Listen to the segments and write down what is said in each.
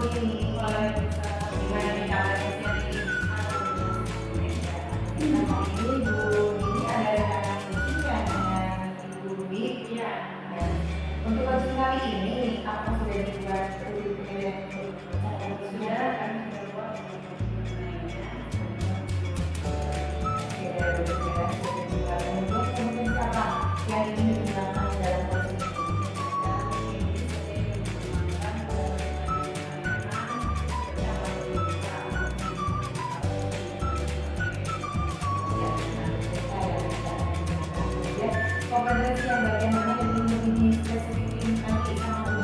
gini, gimana nih kabarnya sih? Nama Ibu, ini ada rekan musik dengan Ibu Dwi. Iya. Untuk kasus kali ini, apa sudah dibuat Sudah kan kita buat mengenainya. Kemudian siapa yang ingin digunakan dalam proses ini? Kompetensi yang bagaimana yang ingin lebih spesifik nanti sama Bu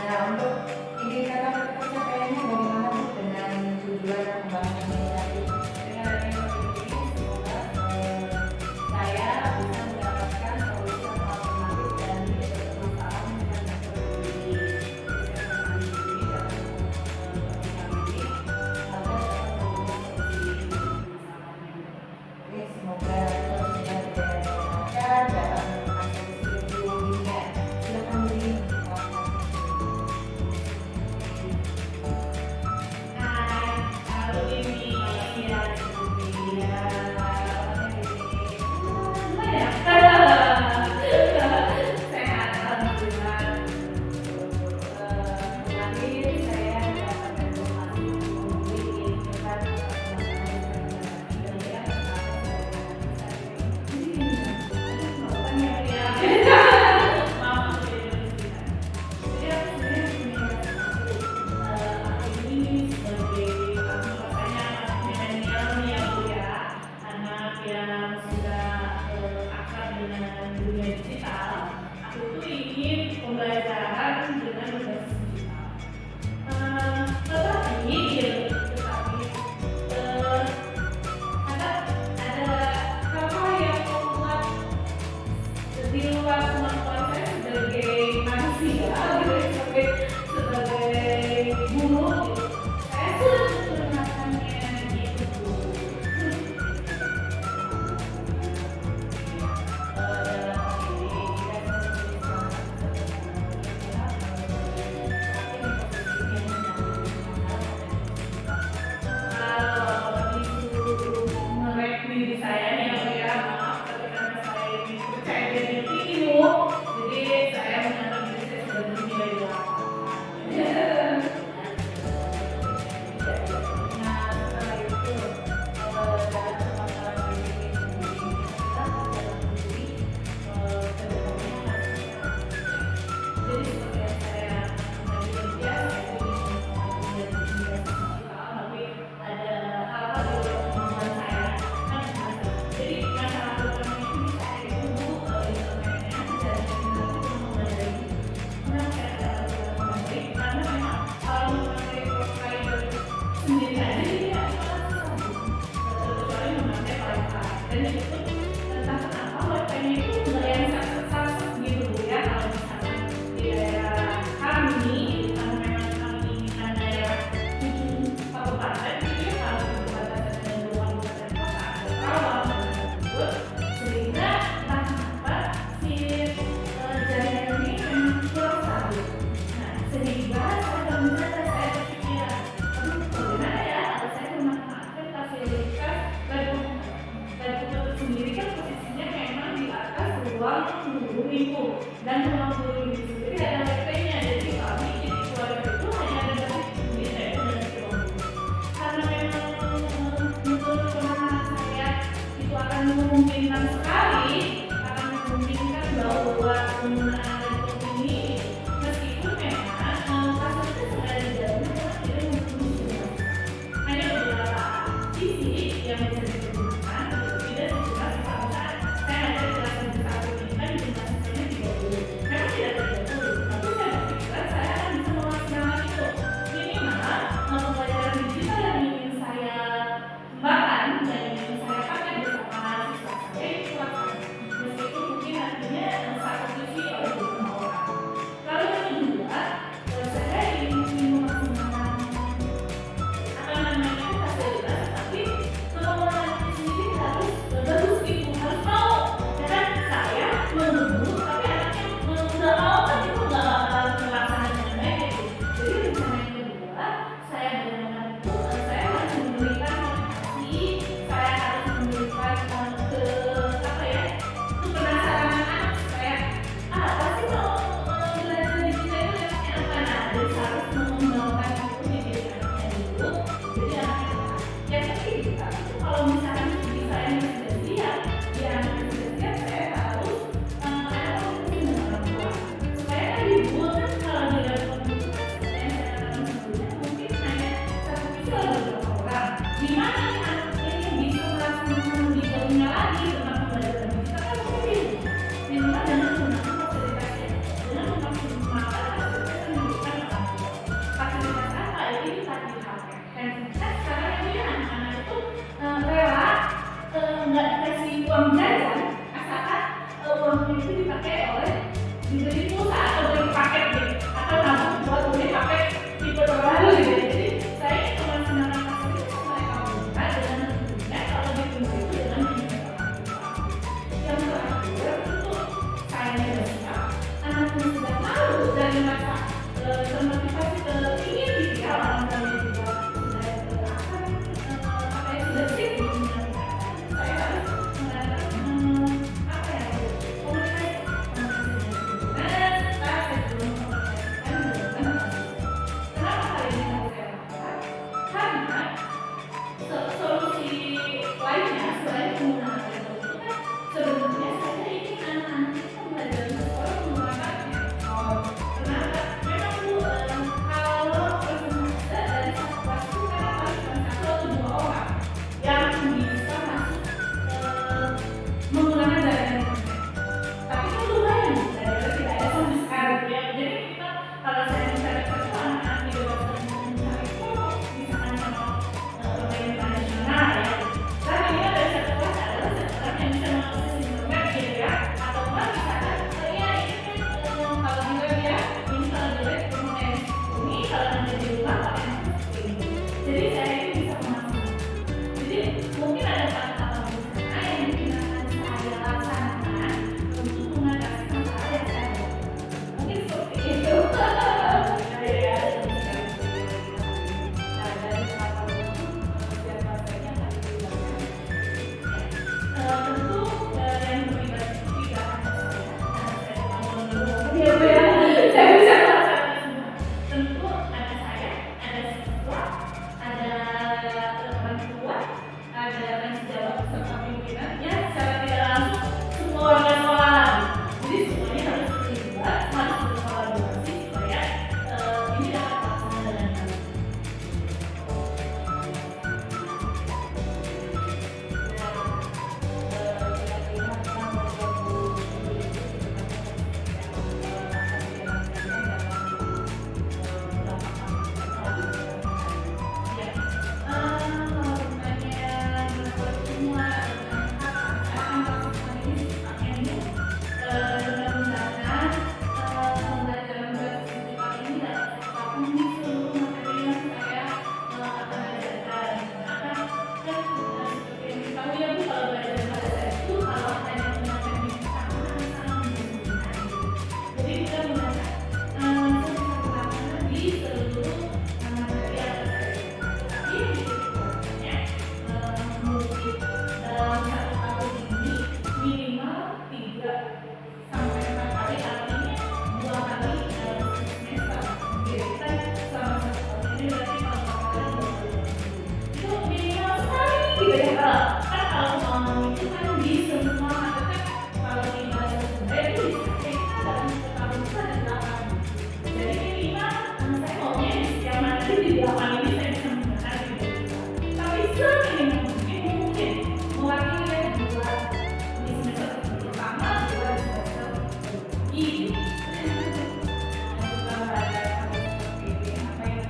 Nah, untuk ide kata pencapaiannya bagaimana Bu dengan tujuan pembangunan inisiatif? Dengan adanya ini semoga saya bisa mendapatkan solusi alternatif dari permasalahan dengan metodologi kesehatan mandiri dalam program ini agar dapat menemukan solusi masalahnya. Oke, semoga solusinya tidak lancar dapat menemukan solusi untuk dunia. Silakan beri Halo Mimi, ya sehat alhamdulillah. Kemarin saya mendapatkan informasi dari yang sudah akrab dengan dunia digital, aku tuh ingin pembelajaran dengan berbasis digital. Tetapi ada hal-hal yang membuat di luar kemampuan saya sebagai manusia, gitu, sebagai guru, gitu. Saya sudah menggunakannya gitu. Diri saya nih ya, maaf ketika saya ini percaya diri tinggi, jadi saya menganggap diri saya sudah bernilai 8. Nah setelah itu dalam pemasaran diri sendiri dalam diri kedepannya jadi seperti yang saya tadi kerja saya ingin menjadi digital, tapi ada hal-hal di luar kemampuan saya. Jadi masalah utama itu bisa ditunggu internetnya dan memadai. Kenapa saya dapat memadai? Karena memang kalau memakai provider sendiri aja tidak kecuali memakai wifi. Dan itu entah kenapa wifi-nya itu nggak yang satu gitu ya. Kalau misalnya di daerah kami, karena memang kami inginkan daerah kabupaten gitu ya, kalau perbatasan dengan dua kabupaten kota ada Karawang sehingga entah kenapa si jaringan ini memang kurang stabil. Nah, sehingga saya berpikir, bagaimana ya kalau saya memanfaatkan fasilitas komputer sendiri kan posisinya memang di atas ruang guru itu, dan ruang guru itu sendiri ada wifi-nya, jadi kami di keluarga itu hanya ada basic sendiri saya dan si ruang guru. Karena memang menurut pemahaman saya itu akan memungkinkan sekali, akan memungkinkan bahwa penggunaan laptop ini meskipun memang fasilitas yang ada di dalamnya tidak memungkinkan, hanya beberapa sisi yang bisa digunakan, tidak sejelas misalkan saya ada kelas yang bisa aku gunakan di mahasiswanya 30, memang tidak 30, tapi saya berpikiran saya akan bisa memaksimalkan itu minimal pembelajaran digital yang ingin saya kembangkan dan ingin saya pakai bersama mahasiswa saya itu kurang, meskipun mungkin artinya satu sisi oleh beberapa orang. Lalu yang kedua uang jajan asalkan uangnya itu dipakai oleh dibeli pulsa atau beli paket gitu, atau nabung buat beli paket tipe terbaru gitu. Jadi saya melaksanakan pasar itu mereka buka dengan tentunya kalau ditunggu itu dengan yang terakhir untuk saya juga anak sudah tahu dari masa termotivasi ingin gitu ya, orang tua juga sudah apa ya sudah sih saya harus mengatakan apa ya kenapa hal ini harus saya lakukan? Karena solusi lainnya selain penggunaan laptop itu kan sebenarnya saya ingin anak-anak itu belajar di sekolah menggunakannya. Kenapa? Memang Bu, kalau persentase dari satu kelas itu kan paling cuma 1 atau 2 orang yang bisa masuk menggunakan jaringan internet. Tapi kan lumayan, jaringan tidak ada sama sekali ya. Jadi kita kalau saya mencari itu anak-anak di bawah mencari kelompok, misalkan sama bermain internasional ya. Dan ini ada satu kelas adalah seorang yang bisa mengakses internet gitu ya. Atau enggak misalkan ya ini kan kalau di web ya, ini kalau di web kemudian ini kalau nanti di rumah pakai seperti ini. Jadi saya itu bisa memastikan. Jadi mungkin ada hal-hal di sana yang mungkin akan saya laksanakan untuk mengatasi masalah yang saya hadapi. Mungkin seperti itu. Ya, dari hal-hal itu siapa saja yang akan dilibatkan. Tentu yang terlibat itu tidak hanya saya saya bisa melaksanakan semua. Tentu ada saya, ada siswa, ada orang tua, ada penjabat serta pimpinan, ya secara tidak langsung semua warga sekolah. Jadi semuanya harus terlibat, harus berkolaborasi supaya ini dapat terlaksana dengan baik. Jadi kita menggunakan di seluruh materi yang tapi mungkin dalam satu tahun ini minimal 3 sampai 4 kali, artinya 2 kali dalam semester. Jadi kita selama 1 tahun ini berarti kalau 4 kali 20 itu minimal sekali gitu ya. Kan kalau itu kan di semua mata kan kalau di bahasa Sunda itu bisa dalam 1 tahun itu ada 8. Jadi minimal saya maunya di setiap materi di 8 ini saya bisa menggunakan gitu. Tapi seminim mungkin mewakili 2 di semester pertama, 2 di semester ini. Kita belajar seperti ini apa yang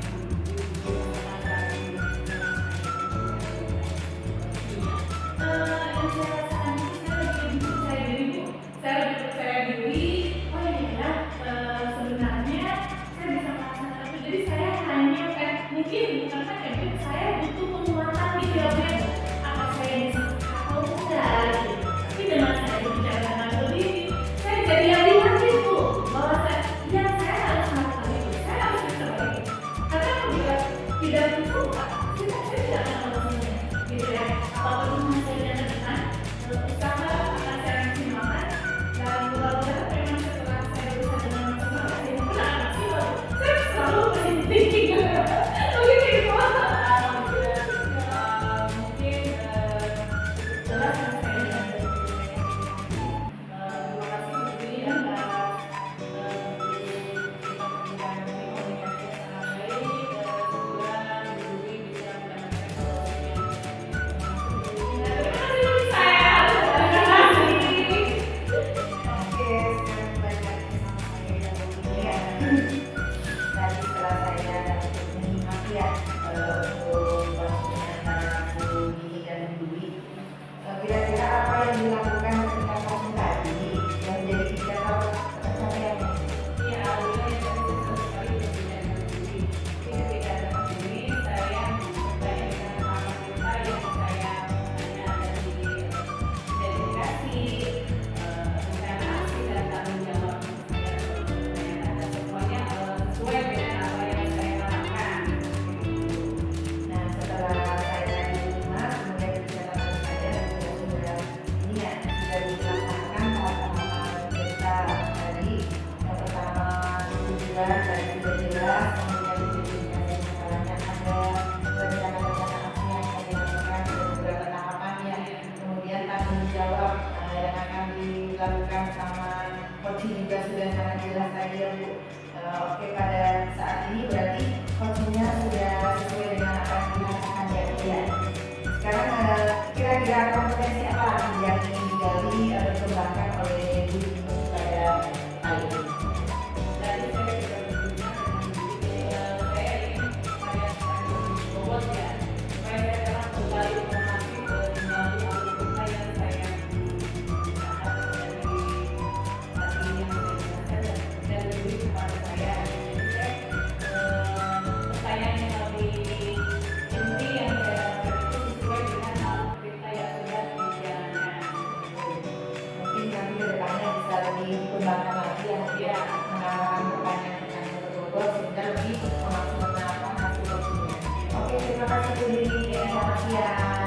saya lebih percaya diri. Oh iya, sebenarnya saya bisa melaksanakan itu. Jadi saya hanya mungkin bukan saja, saya butuh penguatan di dalamnya. Apa saya bisa atau enggak? Gitu. Tapi dengan saya berbicara dengan diri, saya jadi lebih yakin Bu bahwa saya harus melakukan itu. Saya harus bisa itu. Karena apabila tidak berubah, saya tidak akan melakukannya. Gitu ya. Apapun hasilnya dengan usaha akan saya maksimalkan. Dan mudah-mudahan memang setelah saya bisa dengan maksimal, saya benar maksimal. Saya selalu berhenti. Mungkin itu mungkin jelas yang saya lihat dari terima kasih untuk pilihan dan komunikasi yang sangat baik. Semoga Dwi bisa mendapatkan solusi yang terima kasih saya. Terima kasih. Oke, sekarang belajar sama saya dahulu ya. Tadi setelah saya menyimak ya untuk waktunya antara Bu Dini dan Bu Dwi, kira-kira apa yang dilakukan dilakukan sama coaching juga sudah sangat jelas tadi ya Bu. Oke, pada saat ini berarti coachingnya sudah sesuai dengan apa yang dirasakan ya Bu ya. Sekarang kira-kira kompetensi apa lagi yang ingin digali atau dikembangkan oleh Bu pada kali ini? Dari saya juga berguna dengan saya ingin supaya saya bobot ya, supaya saya dapat kembali informasi melalui alur yang saya dapat dari hati yang saya jelaskan dan lebih kepada saya. Pertanyaan yang lebih inti yang saya dapatkan itu sesuai dengan alur cerita yang sudah dijalankan. Mungkin nanti ke depannya bisa lebih dikembangkan lagi ya, mengarahkan pertanyaan-pertanyaan yang berbobot sehingga lebih memaksimalkan hasil coachingnya. Oke, terima kasih Bu Dini. Selamat siang.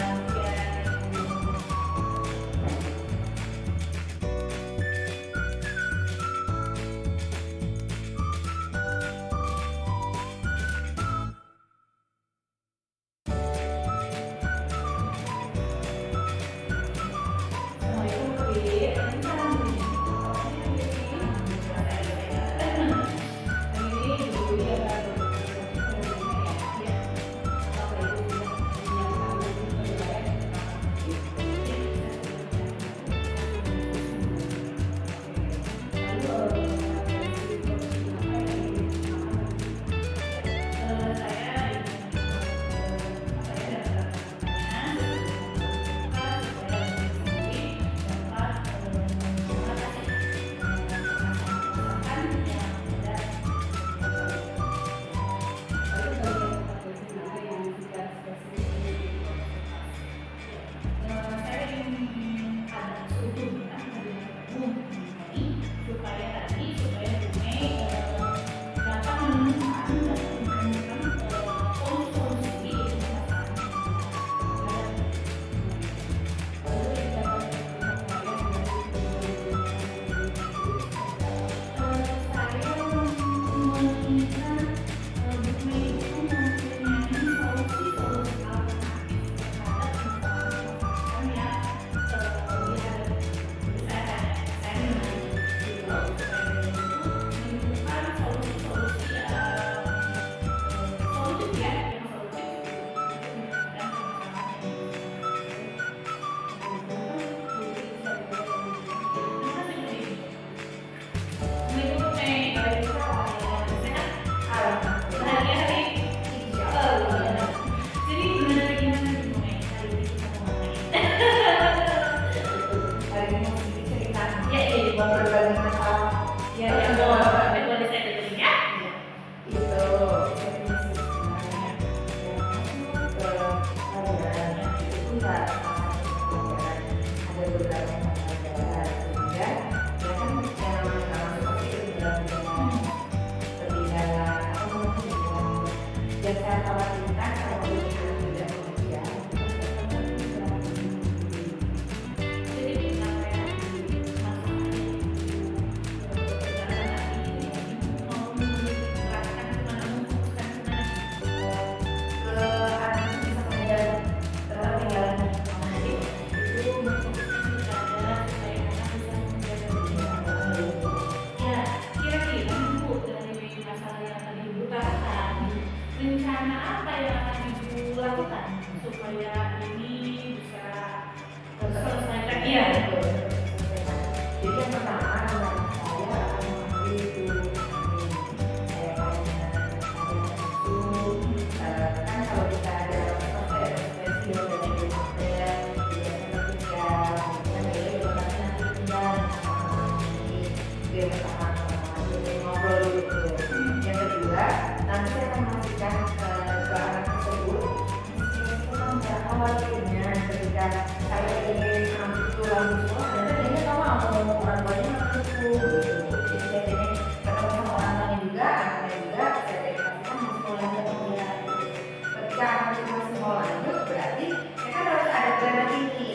Berbagi masalah Ya, yang bawa metode saya dulu ya. itu sebenarnya ke kalian itu nggak ada beberapa pelajaran sehingga ya kan yang namanya seperti itu dalam lebih dalam atau mungkin yang saya khawatirkan kalau kita tidak bekerja rencana apa yang akan Ibu lakukan supaya ini bisa terselesaikan? Iya. Jadi yang pertama saya akan mengambil itu saya kan kalau kita ada proses video dari hotel ketika kan ya nanti tinggal dia bersama ngobrol gitu. Yang kedua nanti saya akan memastikan ke anak tersebut khawatirnya ketika saya ingin itu langsung dan kamu mau orang tuanya itu jadi saya ini ketemu sama orang tuanya juga anaknya juga saya pastikan masih mau lanjut atau tidak. Ketika anak itu masih mau lanjut berarti mereka harus ada plan ini.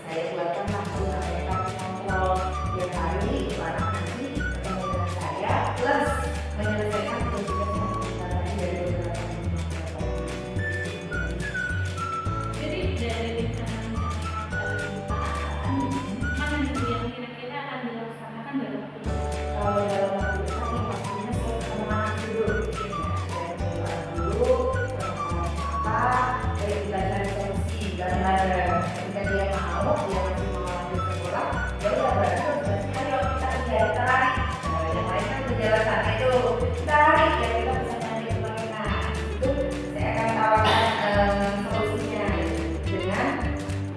Saya buatkan langsung mereka kontrol tiap hari anak nanti ketemu dengan saya plus menyelesaikan tugas yang kita tadi dari beberapa Jadi dari rencana mana dulu yang kira-kira akan dari kita cari solusi bareng-bareng. Ketika dia mau, dia masih mau lanjut sekolah, ya udah berarti ayo kita lari. Yang lain kan berjalan sana itu kita lari ya kita bisa nyari kemana. Itu saya akan tawarkan solusinya dengan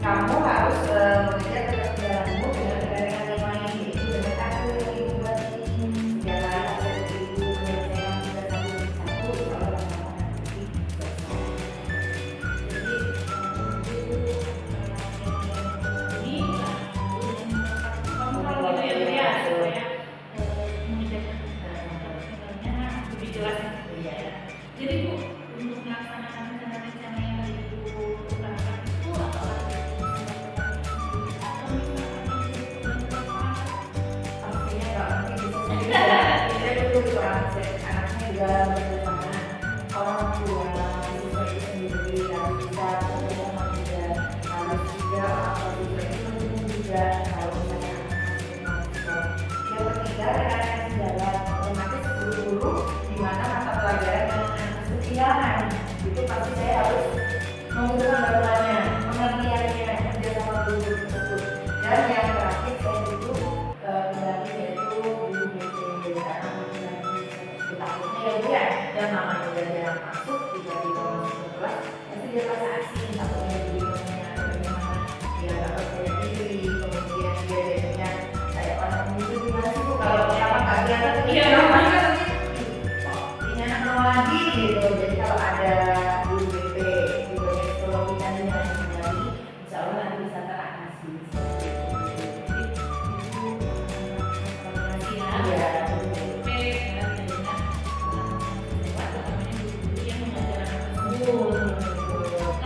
kamu harus mengejar ketertinggalanmu dengan kedatangan yang lain, yaitu dengan aku yang ibu buat ini. Setiap hari ada ibu menyelesaikan tugas satu persatu, kalau kamu nanti Jadi Bu, untuk melaksanakan rencana-rencana yang tadi Ibu utarakan itu atau pastinya kalau nanti bisa sendiri, saya butuh anaknya juga bersama orang tua, siswa itu sendiri harus bisa bersama juga, harus juga orang tua siswa itu mendukung juga kalau misalnya anak-anak mau sekolah. Yang ketiga rekan-rekan sejalan, otomatis guru-guru di mana mata pelajaran yang kehilangan itu pasti saya harus membutuhkan bantuannya, pengertiannya, kerja sama guru tersebut. Dan yang terakhir saya butuh kembali yaitu guru BK karena takutnya ya Bu ya, yang namanya udah jarang masuk tiba-tiba masuk ke kelas pasti dia rasa asing, takutnya bagaimana dia nggak percaya diri, kemudian dia jadinya kayak orang itu gimana sih Bu kalau siapa nggak biasa lagi gitu. Jadi kalau ada guru BP di bagian psikologi tadi yang kembali, insya Allah nanti bisa teratasi. Iya.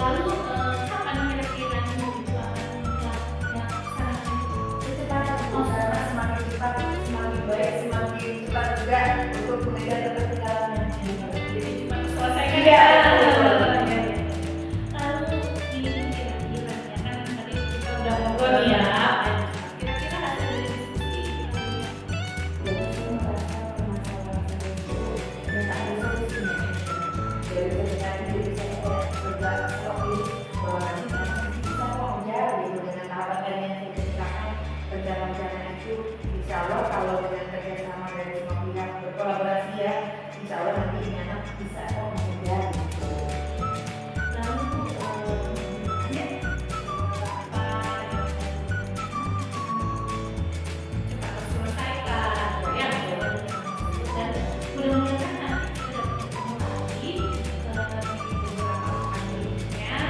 Lalu kapan kira-kira Ibu itu akan melaksanakan Kecepatan karena semakin cepat semakin baik, semakin cepat juga untuk mengejar ketertinggalannya. jadi cuma selesaikan Iya. Lalu ini kira-kira ya kan tadi kita udah ngobrol ya, kira-kira hasil dari diskusi Insya Allah kalau dengan kerjasama dari semua pihak berkolaborasi ya, insya Allah nanti ini anak bisa mengejar. lalu ada apa cepat terselesaikan ya, dan mudah-mudahan nanti kita dapat ketemu lagi di beberapa kalinya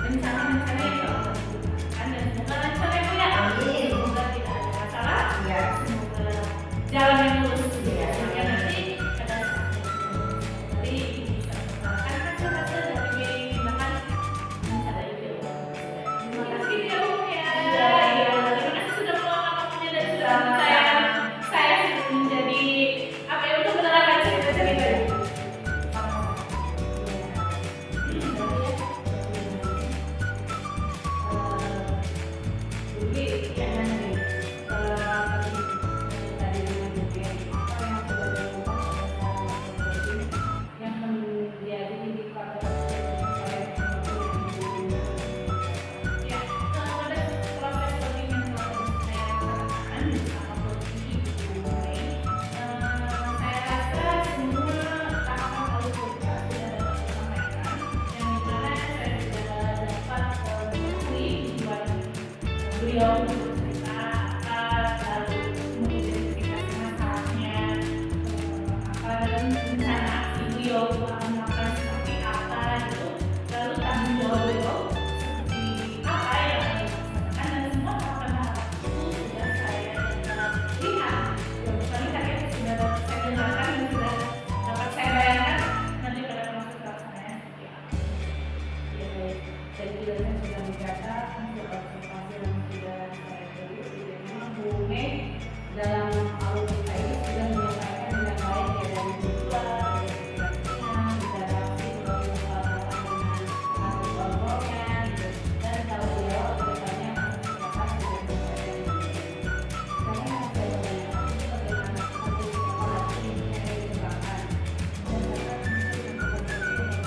rencana-rencana yang telah dilakukan dan semoga lancar ya Bu ya. Amin. Semoga tidak ada masalah, Ya. semoga jalan yang lurus ya, sehingga nanti pada saat nanti bisa menggunakan hasil-hasil dari tindakan rencana itu. Terima kasih ya Bu ya. Terima kasih sudah meluangkan waktunya dan sudah percaya saya sudah menjadi apa ya untuk menerangkan cerita-cerita itu. Jadi ya nanti yang menjadi indikator ya pada proses voting yang telah saya laksanakan bersama posisi mulai saya rasa semua tahapan alur sudah dapat disampaikan yang dimana saya sudah dapat mengetahui tujuan beliau untuk cerita lalu mengidentifikasi masalahnya apa dan rencana aksi beliau akan melakukan seperti apa gitu, lalu tanggung jawab beliau seperti apa yang akan dilaksanakan dan semua tahapan-tahapan itu sudah saya lihat paling tadi sudah saya dengarkan dan sudah dapat saya bayangkan nanti pada proses pelaksanaannya seperti apa. Ya, baik. Jadi juga saya sudah mencatat untuk observasi yang sudah saya beri, jadi Bu Mei dalam alur kita ini sudah menyampaikan dengan baik ya dari tujuan, dari interaksi, dengan kelompoknya, gitu. Dan kalau beliau kedepannya akan mencatat dengan karena saya melihat bagaimana nanti kolaborasi ini yang dikembangkan dan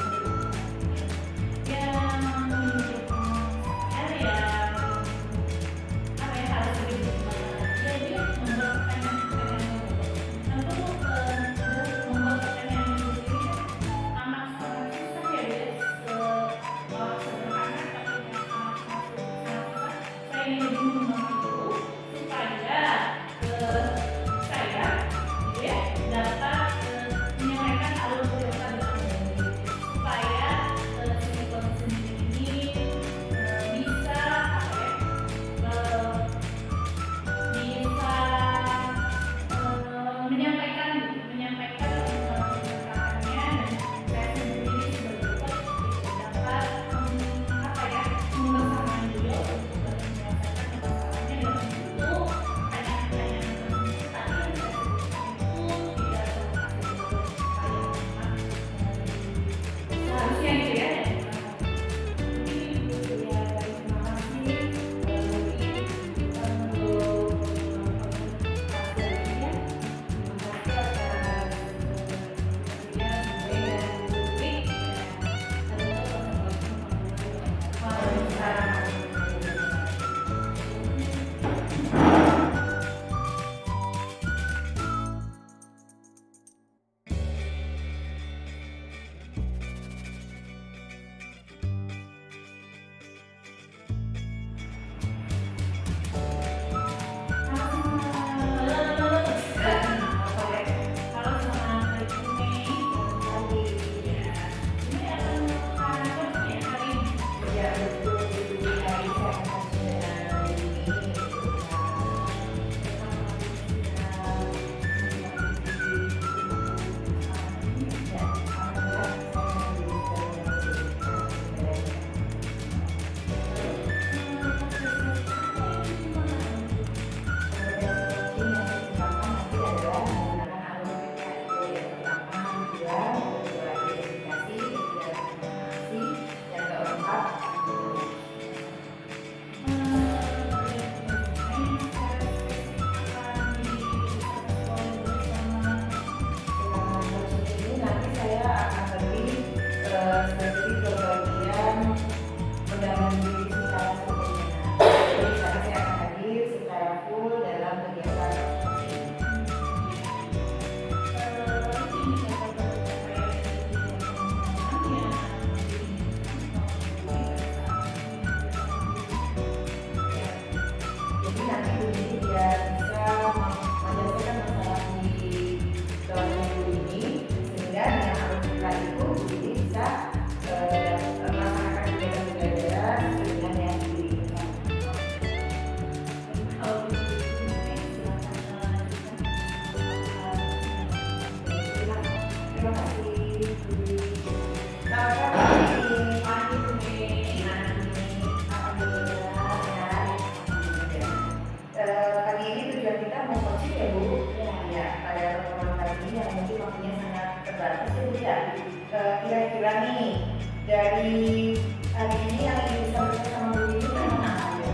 dari hari ini yang bisa bersama Bu Dini memang apa ya?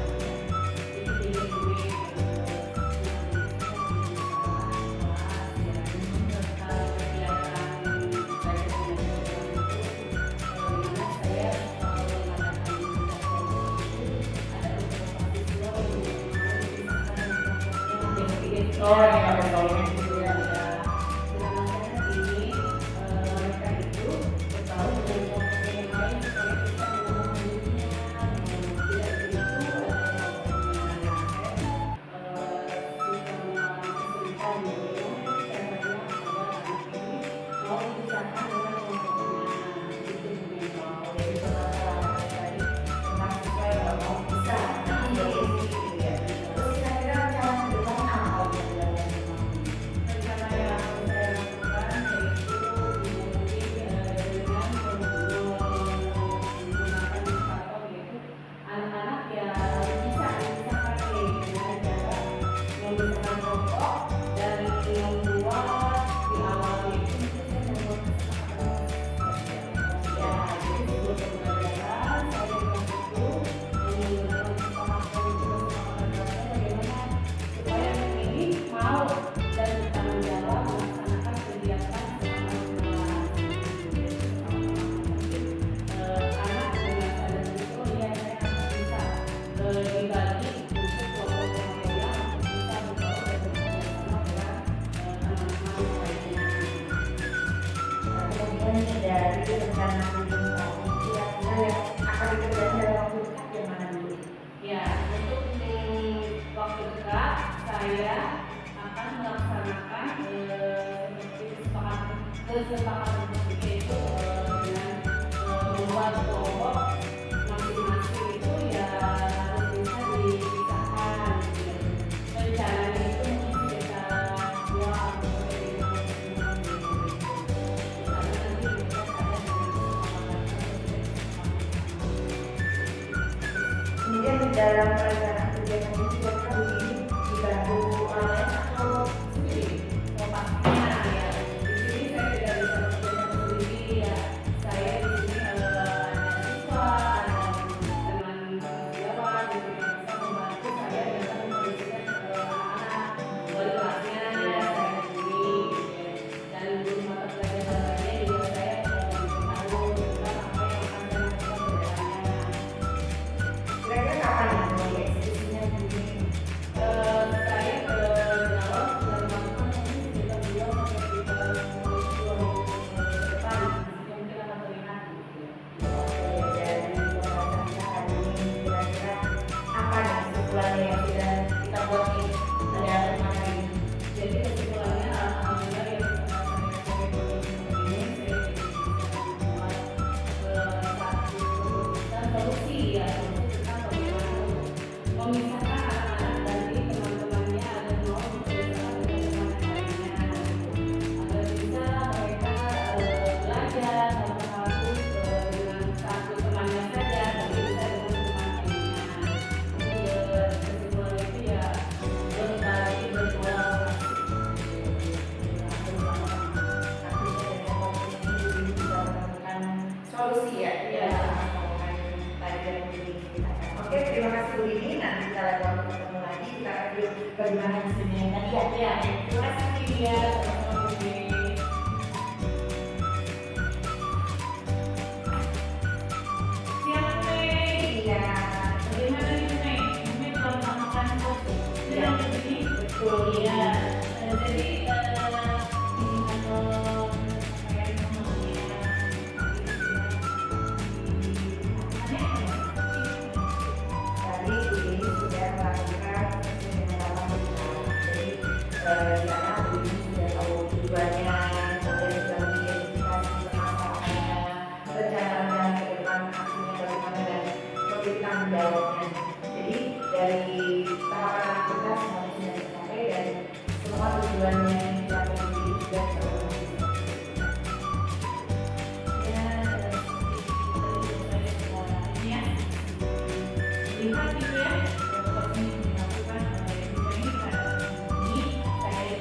Oh, ini apa soalnya gitu ya? Dari rencana kira-kira yang akan dikerjakan dalam waktu dekat yang mana dulu? Ya, untuk di waktu dekat saya akan melaksanakan seperti kesepakatan tersebut, yaitu dengan membuat kelompok masing-masing itu ya harus bisa dipisahkan. Rencananya itu mungkin sekitar 2 atau 3 Kemudian dalam perencanaan kegiatan ini kira-kira Bu Dini dibantu orang lain atau sendiri? pastinya ya. Di sini saya tidak bisa bekerja sendiri ya. Saya di sini ada siswa, ada teman sejawat gitu yang bisa membantu saya dalam mengkondisikan anak-anak wali kelasnya saya sendiri gitu ya. Dan guru mata pelajaran lainnya juga saya memberitahu tentang apa yang akan saya lakukan ke depannya. Kira-kira kapan ya mulai eksekusinya Bu Dini? Saya ke Jawa sudah melakukan mungkin sekitar 2 sampai 3 minggu ke depan, mungkin akan terlihat gitu ya. Oke, dari pembahasan kita hari ini kira-kira apa nih kesimpulannya yang sudah kita buat nih pada kemarin ini? Jadi kesimpulannya alhamdulillah ya saya sebagai ini saya bisa membuat satu solusi ya solusi tentang bagaimana untuk memisahkan anak-anak dari teman-temannya agar mau berusaha dengan teman-temannya agar bisa mereka belajar tanpa harus dengan satu temannya saja tapi bisa dengan teman lainnya. Jadi kesimpulannya itu ya berbagi berkolaborasi. Solusi ya, Iya. Oke, terima kasih Bu Dini. Nanti kita lagi waktu ketemu lagi kita review bagaimana hasilnya yang tadi ya. Ya, terima kasih dia teman-teman. Siapa Mei? Iya, Bagaimana nih Mei? Mei telah melakukan foto yang begini? betul. Iya. Jadi ini kalau saya ngomongnya Tadi Bu Dini sudah melakukan dengan jadi di sana Bu Dini sudah tahu tujuannya, kemudian sudah mengidentifikasi permasalahannya, rencana ke depan aksinya bagaimana dan memberikan jawabnya. Jadi dari tahapan kita semuanya sudah tercapai dan semua tujuannya yang dicapai Bu Dini sudah terpenuhi. lihat gitu ya seperti ini dilakukan oleh ini pada ini saya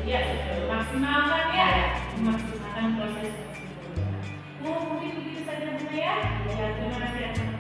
Ya, maksimalkan ya, maksimalkan proses tersebut. Ya, mungkin begitu saja Bunda ya. Ya, terima kasih atas